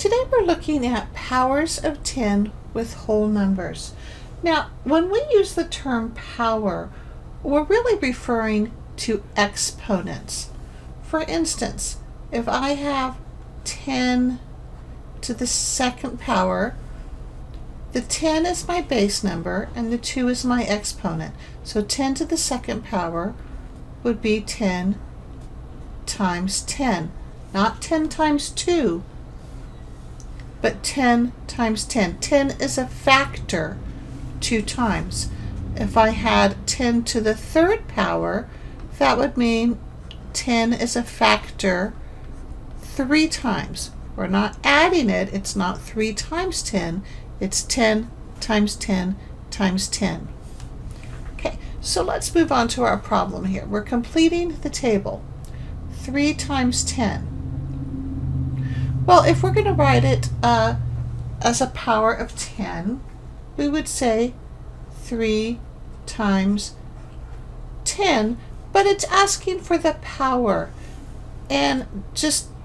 Today we're looking at powers of 10 with whole numbers. Now, when we use the term power, we're really referring to exponents. For instance, if I have 10 to the second power, the 10 is my base number and the 2 is my exponent. So 10 to the second power would be 10 times 10. Not 10 times 2, but 10 times 10. 10 is a factor 2 times. If I had 10 to the third power, that would mean 10 is a factor 3 times. We're not adding it. It's not 3 times 10. It's 10 times 10 times 10. Okay, so let's move on to our problem here. We're completing the table. 3 times 10. Well, if we're going to write it as a power of 10, we would say 3 times 10, but it's asking for the power. And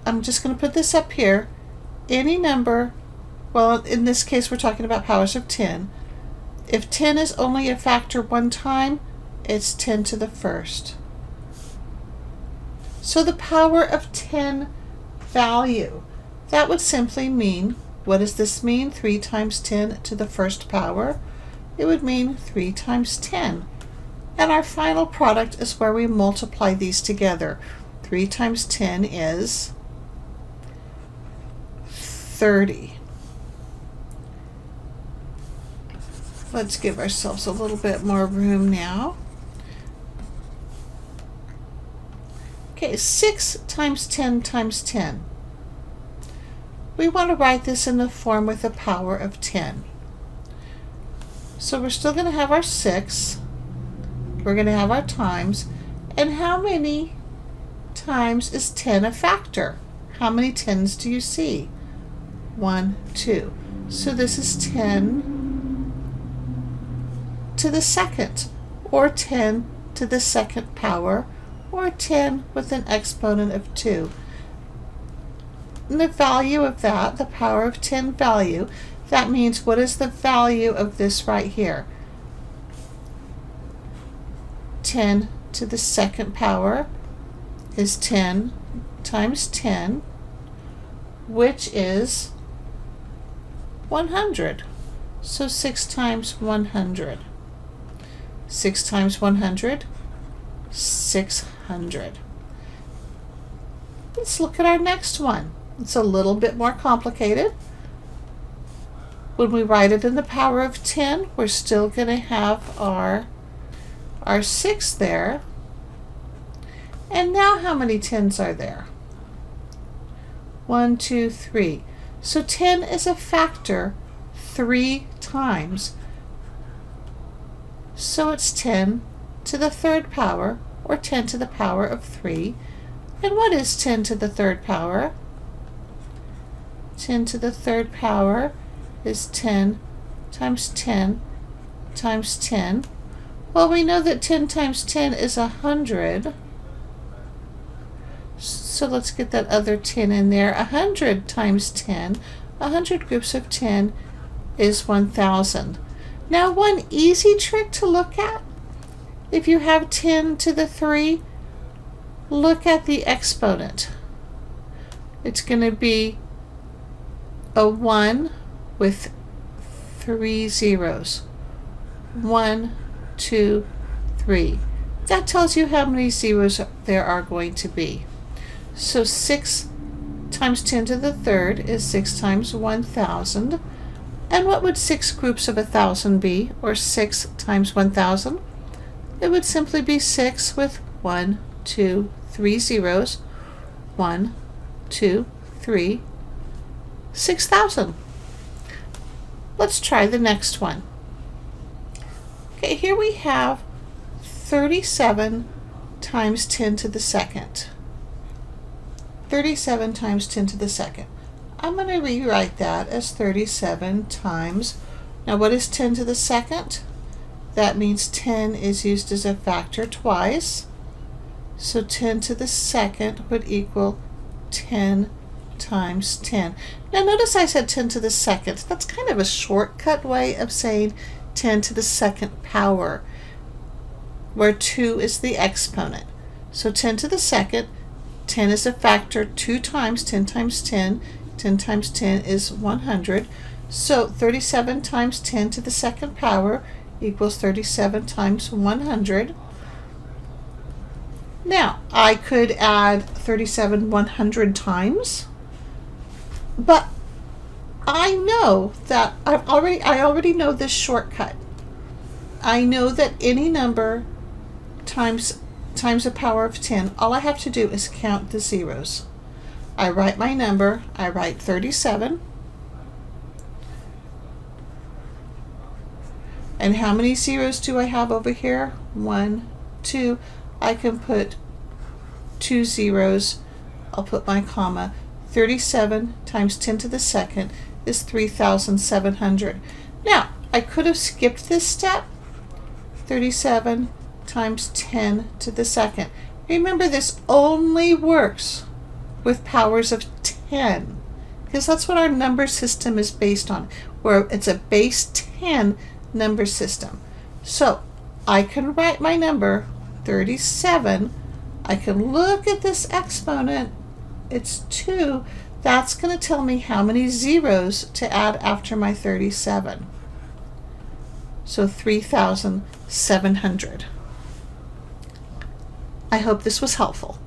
I'm just going to put this up here. Any number, well, in this case we're talking about powers of 10. If 10 is only a factor one time, it's 10 to the first. So the power of 10 value, that would simply mean, what does this mean? 3 times 10 to the first power. It would mean 3 times 10. And our final product is where we multiply these together. 3 times 10 is 30. Let's give ourselves a little bit more room now. Okay, 6 times 10 times 10. We want to write this in the form with a power of 10. So we're still going to have our 6. We're going to have our times. And how many times is 10 a factor? How many 10s do you see? 1, 2. So this is 10 to the second, or 10 to the second power, or 10 with an exponent of 2. And the value of that, the power of 10 value, that means what is the value of this right here? 10 to the second power is 10 times 10, which is 100. So 6 times 100. 6 times 100, 600. Let's look at our next one. It's a little bit more complicated. When we write it in the power of 10, we're still going to have our 6 there. And now how many 10s are there? 1, 2, 3. So 10 is a factor 3 times. So it's 10 to the third power, or 10 to the power of 3. And what is 10 to the third power? 10 to the third power is 10 times 10 times 10. Well, we know that 10 times 10 is 100. So let's get that other 10 in there. 100 times 10, 100 groups of 10 is 1,000. Now, one easy trick to look at, if you have 10 to the 3, look at the exponent. It's going to be a 1 with 3 zeros. 1, 2, 3. That tells you how many zeros there are going to be. So 6 times 10 to the third is 6 times 1,000. And what would 6 groups of 1,000 be, or 6 times 1,000? It would simply be 6 with 1, 2, 3 zeros. 1, 2, 3, 6,000. Let's try the next one. Okay, here we have 37 times 10 to the second. 37 times 10 to the second. I'm going to rewrite that as 37 times, now what is 10 to the second? That means 10 is used as a factor twice. So 10 to the second would equal 10 times 10. Now notice I said 10 to the second. That's kind of a shortcut way of saying 10 to the second power, where 2 is the exponent. So 10 to the second, 10 is a factor 2 times 10 times 10. 10 times 10 is 100. So 37 times 10 to the second power equals 37 times 100. Now, I could add 37 100 times, but I know that I already know this shortcut. I know that any number times the power of 10, all I have to do is count the zeros. I write my number, I write 37. And how many zeros do I have over here? 1, 2. I can put 2 zeros. I'll put my comma. 37 times 10 to the second is 3,700. Now, I could have skipped this step. 37 times 10 to the second. Remember, this only works with powers of 10, because that's what our number system is based on, where it's a base 10 number system. So I can write my number 37. I can look at this exponent. It's 2. That's going to tell me how many zeros to add after my 37. So 3,700. I hope this was helpful.